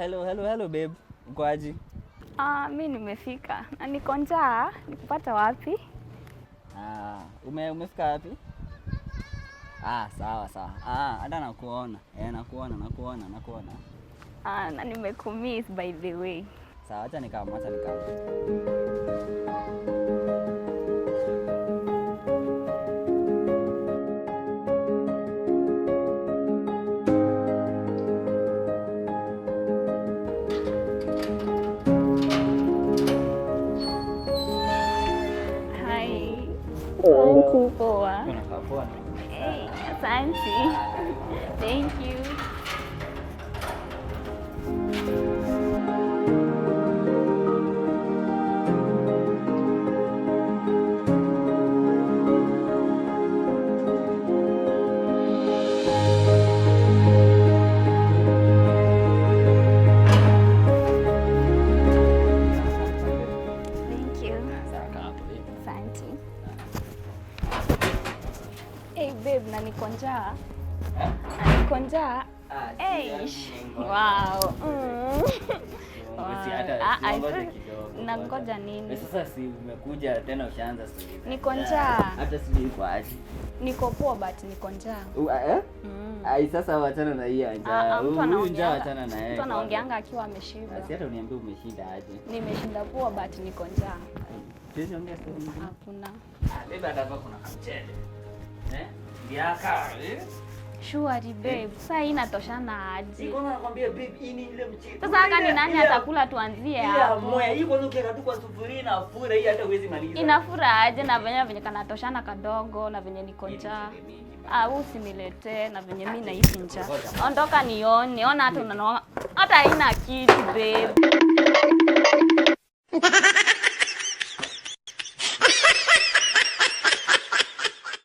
Hello babe. Uko aje? Mimi nimefika. Na niko njaa, nikupata wapi? Umefika wapi? Sawa. Hata nakuona. Nakuona. Na nimekumiss by the way. Sawa, acha nikam. Poa. Hey, asante. Thank you. Babe, na niko njaa. Wow. Nangoja nini? Sasa si umekuja tena ushaanza story. Niko njaa. Hata sijui kwa aje. Niko poa but niko njaa. Sasa wachana na hiyo njaa. Huyu njaa wachana na yeye. Mtu anaongeanga akiwa ameshiba. Basi hata uniambie umeshinda aje. Nimeshinda poa but niko njaa. Tuwezi ongea story. Hakuna. Bebe hapa kuna kamchele. Biaka, Sure babe. Sasa hii inatoshana aje? Niko nakwambia babe, hii ni ile mchele. Sasa haka ni nani atakula tuanzie hapo? Moya hii kwanza ukiweka tu kwa sufuria na fura hii hata huwezi maliza. Inafura aje na venye kanatoshana kadogo na venye niko njaa. Usiniletee na venye mimi naishi njaa. Ondoka nione. Ona hata unaona hata haina kitu babe.